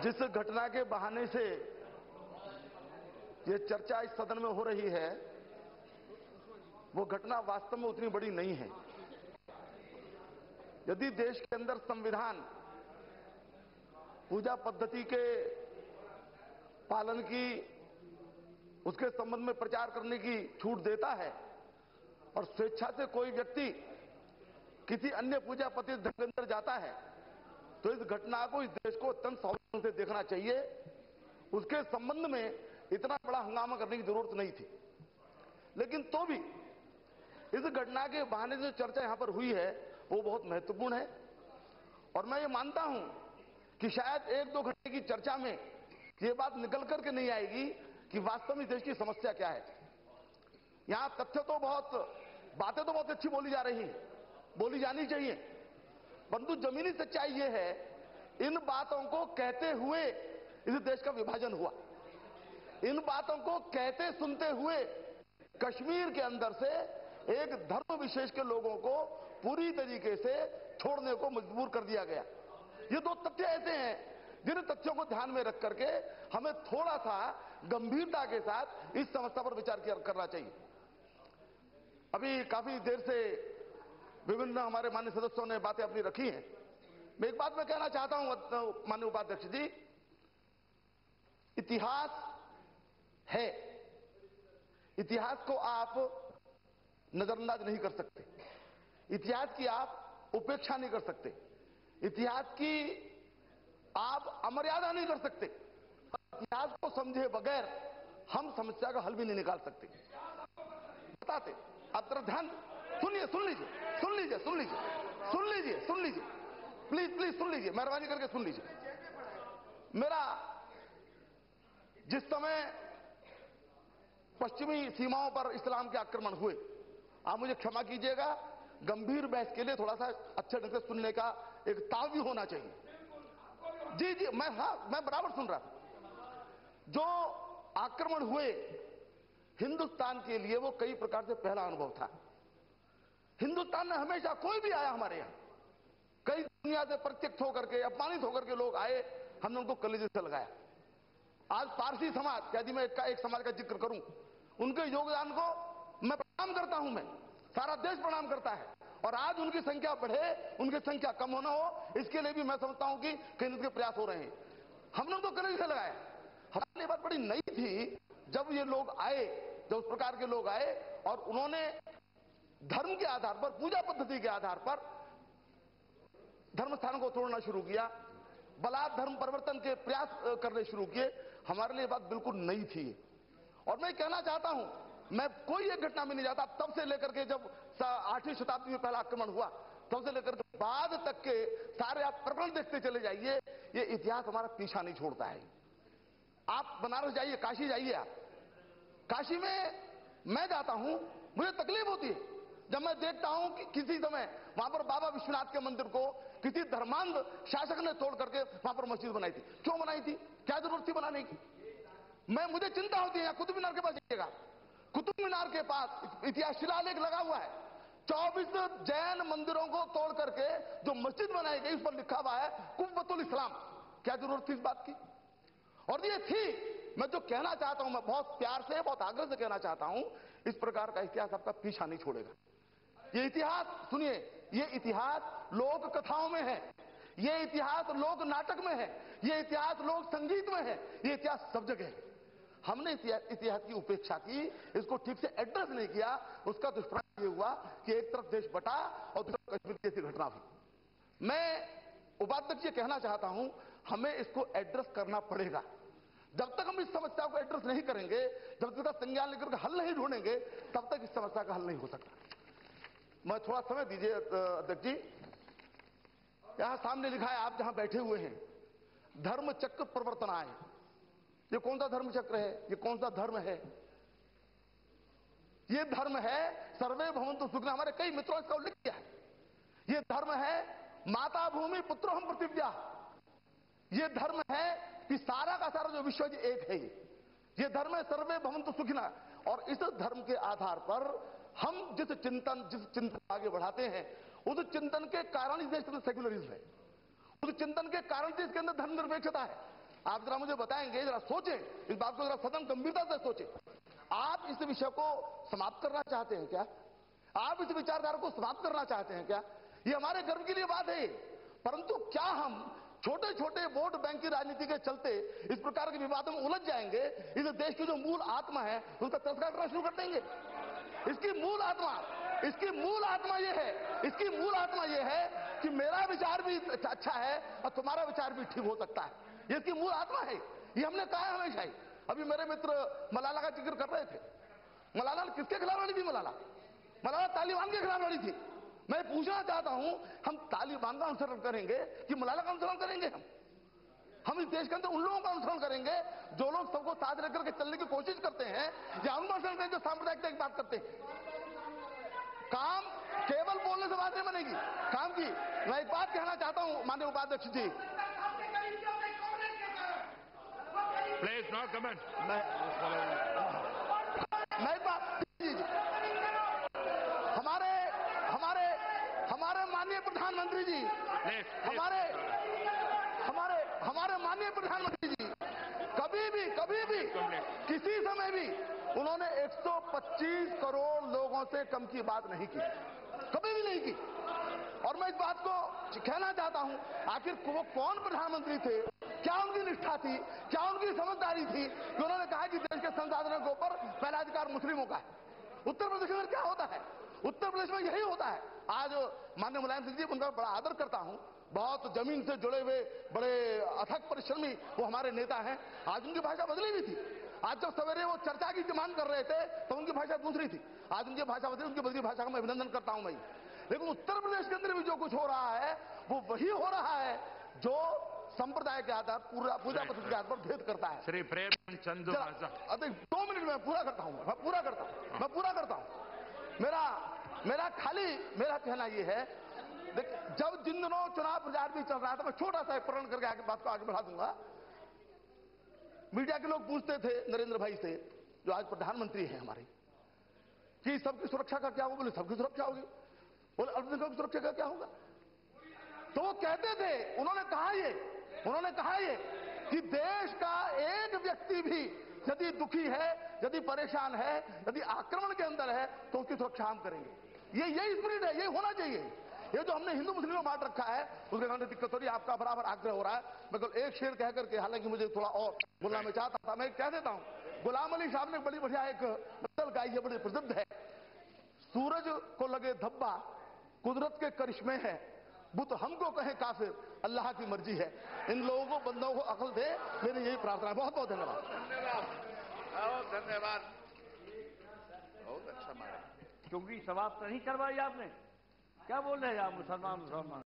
जिस घटना के बहाने से ये चर्चा इस सदन में हो रही है, वो घटना वास्तव में उतनी बड़ी नहीं है। यदि देश के अंदर संविधान पूजा पद्धति के पालन की, उसके संबंध में प्रचार करने की छूट देता है और स्वेच्छा से कोई व्यक्ति किसी अन्य पूजा पद्धति धर्म के अंदर जाता है, तो इस घटना को इस देश को अत्यंत सावधानी से देखना चाहिए। उसके संबंध में इतना बड़ा हंगामा करने की जरूरत नहीं थी। लेकिन तो भी इस घटना के बहाने से चर्चा यहां पर हुई है, वो बहुत महत्वपूर्ण है। और मैं ये मानता हूं कि शायद एक दो घंटे की चर्चा में ये बात निकल करके नहीं आएगी कि वास्तव में देश की समस्या क्या है। यहां तथ्य तो बहुत, बातें तो बहुत अच्छी बोली जा रही हैं, बोली जानी चाहिए, परंतु जमीनी सच्चाई ये है, इन बातों को कहते हुए इस देश का विभाजन हुआ। इन बातों को कहते सुनते हुए कश्मीर के अंदर से एक धर्म विशेष के लोगों को पूरी तरीके से छोड़ने को मजबूर कर दिया गया। ये दो तथ्य ऐसे हैं जिन तथ्यों को ध्यान में रख करके हमें थोड़ा सा गंभीरता के साथ इस समस्या पर विचार करना चाहिए। अभी काफी देर से विभिन्न हमारे माननीय सदस्यों ने बातें अपनी रखी हैं। मैं एक बात मैं कहना चाहता हूं माननीय उपाध्यक्ष जी, इतिहास है, इतिहास को आप नजरअंदाज नहीं कर सकते, इतिहास की आप उपेक्षा नहीं कर सकते, इतिहास की आप अमर्यादा नहीं कर सकते। इतिहास को समझे बगैर हम समस्या का हल भी नहीं निकाल सकते। बताते आप तरह ध्यान सुनिए, सुन लीजिए, सुन लीजिए, सुन लीजिए, सुन लीजिए, सुन लीजिए, प्लीज प्लीज सुन लीजिए, मेहरबानी करके सुन लीजिए। मेरा जिस समय पश्चिमी सीमाओं पर इस्लाम के आक्रमण हुए, आप मुझे क्षमा कीजिएगा, गंभीर बहस के लिए थोड़ा सा अच्छे ढंग से सुनने का एक ताव भी होना चाहिए। जी जी, मैं बराबर सुन रहा था। जो आक्रमण हुए हिंदुस्तान के लिए वो कई प्रकार से पहला अनुभव था। हिंदुस्तान में हमेशा कोई भी आया हमारे यहां, कई दुनिया से प्रत्यक्ष होकर के, अपमानित होकर के लोग आए, हमने उनको कलेजे से लगाया। आज पारसी समाज, यदि मैं एक समाज का जिक्र करूं, उनके योगदान को मैं प्रणाम करता हूं, मैं सारा देश प्रणाम करता है। और आज उनकी संख्या बढ़े, उनकी संख्या कम होना हो, इसके लिए भी मैं समझता हूं कि कहीं न कहीं प्रयास हो रहे हैं। हम लोग तो कलेजे से लगाए। हमारे लिए बात बड़ी नई थी जब ये लोग आए, जब उस प्रकार के लोग आए और उन्होंने धर्म के आधार पर, पूजा पद्धति के आधार पर धर्म स्थानों को तोड़ना शुरू किया, बलात् धर्म परिवर्तन के प्रयास करने शुरू किए। हमारे लिए बात बिल्कुल नई थी। और मैं कहना चाहता हूं, मैं कोई एक घटना में नहीं जाता, तब से लेकर के जब 8वीं शताब्दी में पहला आक्रमण हुआ, तब से लेकर के बाद तक के सारे आप प्रकरण देखते चले जाइए, ये इतिहास हमारा पीछा नहीं छोड़ता है। आप बनारस जाइए, काशी जाइए, आप काशी में मैं जाता हूं, मुझे तकलीफ होती है जब मैं देखता हूं कि किसी समय वहां पर बाबा विश्वनाथ के मंदिर को किसी धर्मांध शासक ने तोड़ करके वहां पर मस्जिद बनाई थी। क्यों बनाई थी? क्या जरूरत थी बनाने की? मुझे चिंता होती है। कुतुब मीनार के पास जाइएगा, कुतुब मीनार के पास इतिहास शिलालेख लगा हुआ है, 24 जैन मंदिरों को तोड़ करके जो मस्जिद बनाई गई, उस पर लिखा हुआ है कुव्वतुल इस्लाम। क्या जरूरत थी इस बात की? और ये थी। मैं जो कहना चाहता हूं, मैं बहुत प्यार से, बहुत आग्रह से कहना चाहता हूं, इस प्रकार का इतिहास आपका पीछा नहीं छोड़ेगा। ये इतिहास सुनिए, ये इतिहास लोक कथाओं में है, ये इतिहास लोक नाटक में है, ये इतिहास लोक संगीत में है, ये इतिहास सब जगह है। हमने इतिहास की उपेक्षा की, इसको ठीक से एड्रेस नहीं किया। उसका दुष्परिणाम ये हुआ कि एक तरफ देश बटा और दूसरी कश्मीर जैसी घटना हुई। मैं उपाध्यक्ष ये कहना चाहता हूं, हमें इसको एड्रेस करना पड़ेगा। जब तक हम इस समस्या को एड्रेस नहीं करेंगे, जब तक संज्ञान लेकर हल नहीं ढूंढेंगे, तब तक इस समस्या का हल नहीं हो सकता। मैं थोड़ा समय दीजिए अध्यक्ष जी। यहां सामने लिखा है, आप जहां बैठे हुए हैं, धर्म चक्र प्रवर्तनाएं। ये कौन सा धर्म चक्र है? ये कौन सा धर्म है? ये धर्म है सर्वे भवन्तु सुखिनः। हमारे कई मित्रों ने इसका उल्लेख किया है। ये धर्म है माता भूमि पुत्रोहम पृथिव्या। ये धर्म है कि सारा का सारा जो विश्व एक है। ये धर्म है सर्वे भवन्तु सुखिनः। और इस धर्म के आधार पर हम जिस चिंतन आगे बढ़ाते हैं, उस चिंतन के कारण इस देश के अंदर सेक्युलरिज्म है, उस चिंतन के कारण इसके अंदर धर्मनिरपेक्षता है। आप जरा मुझे बताएंगे, जरा सोचें, इस बात को जरा सदन गंभीरता से सोचें। आप इस विषय को समाप्त करना चाहते हैं क्या? आप इस विचारधारा को समाप्त करना चाहते हैं क्या? ये हमारे गर्व के लिए बात है। परंतु क्या हम छोटे छोटे वोट बैंक की राजनीति के चलते इस प्रकार के विवादों में उलझ जाएंगे? इस देश की जो मूल आत्मा है उसका तिरस्कार करना शुरू कर देंगे? इसकी मूल आत्मा ये है कि मेरा विचार भी अच्छा है और तुम्हारा विचार भी ठीक हो सकता है। ये इसकी मूल आत्मा है। ये हमने कहा है हमेशा ही। अभी मेरे मित्र मलाला का जिक्र कर रहे थे। मलाला किसके खिलाफ लड़ी थी? मलाला तालिबान के खिलाफ लड़ी थी। मैं पूछना चाहता हूं, हम तालिबान का अनुसरण करेंगे कि मलाला का अनुसरण करेंगे? हम इस देश के अंदर उन लोगों का अनुसरण करेंगे जो लोग सबको साथ लेकर के चलने की कोशिश करते हैं, या उनका अनुसरण करेंगे जो सांप्रदायिकता की बात करते हैं? काम केवल बोलने से बात नहीं बनेगी, काम की। मैं एक बात कहना चाहता हूं माननीय उपाध्यक्ष जी, प्लीज नॉट कमेंट। मैं एक बात जी, हमारे माननीय प्रधानमंत्री जी, हमारे माननीय प्रधानमंत्री जी कभी भी किसी समय भी उन्होंने 125 करोड़ लोगों से कम की बात नहीं की, कभी भी नहीं की। और मैं इस बात को कहना चाहता हूं, आखिर वो कौन प्रधानमंत्री थे, क्या उनकी निष्ठा थी, क्या उनकी समझदारी थी कि उन्होंने कहा कि देश के संसाधनों के ऊपर पहला अधिकार मुस्लिमों का है? उत्तर प्रदेश में क्या होता है? उत्तर प्रदेश में यही होता है। आज माननीय मुलायम सिंह जी, उनका बड़ा आदर करता हूं, बहुत जमीन से जुड़े हुए बड़े अथक परिश्रमी वो हमारे नेता हैं। आज उनकी भाषा बदली हुई थी। आज जब सवेरे वो चर्चा की डिमांड कर रहे थे तो उनकी भाषा दूसरी थी, आज उनकी भाषा बदली। उनकी बदली भाषा का मैं अभिनंदन करता हूं मैं। लेकिन उत्तर प्रदेश के अंदर भी जो कुछ हो रहा है वो वही हो रहा है जो संप्रदाय के आधार पूजा पद्धति के आधार पर भेद करता है। श्री प्रेम चंदू 2 मिनट में पूरा करता हूं। मेरा कहना यह है, जब जिन दिनों चुनाव प्रचार भी चल रहा था, मैं छोटा सा प्रकरण करके आगे बात को आगे बढ़ा दूंगा। मीडिया के लोग पूछते थे नरेंद्र भाई से, जो आज प्रधानमंत्री हैं हमारे, कि सबकी सुरक्षा का क्या होगा? बोले सबकी सुरक्षा होगी। बोले अल्पसंख्यकों की सुरक्षा का क्या होगा? तो वो कहते थे, उन्होंने कहा ये कि देश का एक व्यक्ति भी यदि दुखी है, यदि परेशान है, यदि आक्रमण के अंदर है, तो उसकी सुरक्षा हम करेंगे। यही स्पिरिट है, ये होना चाहिए। ये जो हमने हिंदू मुस्लिम में बांट रखा है उसके कारण दिक्कत हो रही है। आपका बराबर आग्रह हो रहा है। मैं कल एक शेर कह करके, हालांकि मुझे थोड़ा और बोलना मैं चाहता था, मैं कह देता हूं। गुलाम अली साहब ने बड़ी बढ़िया एक गजल गाई है, बड़ी प्रसिद्ध है। सूरज को लगे धब्बा कुदरत के करिश्मे है, बुत हमको कहे काफिर अल्लाह की मर्जी है। इन लोगों को, बंदों को अकल दे, मेरी यही प्रार्थना है। बहुत बहुत धन्यवाद। बहुत अच्छा मारा। चुगली समाप्त नहीं करवाई आपने? क्या बोल रहे हैं आप? मुसलमान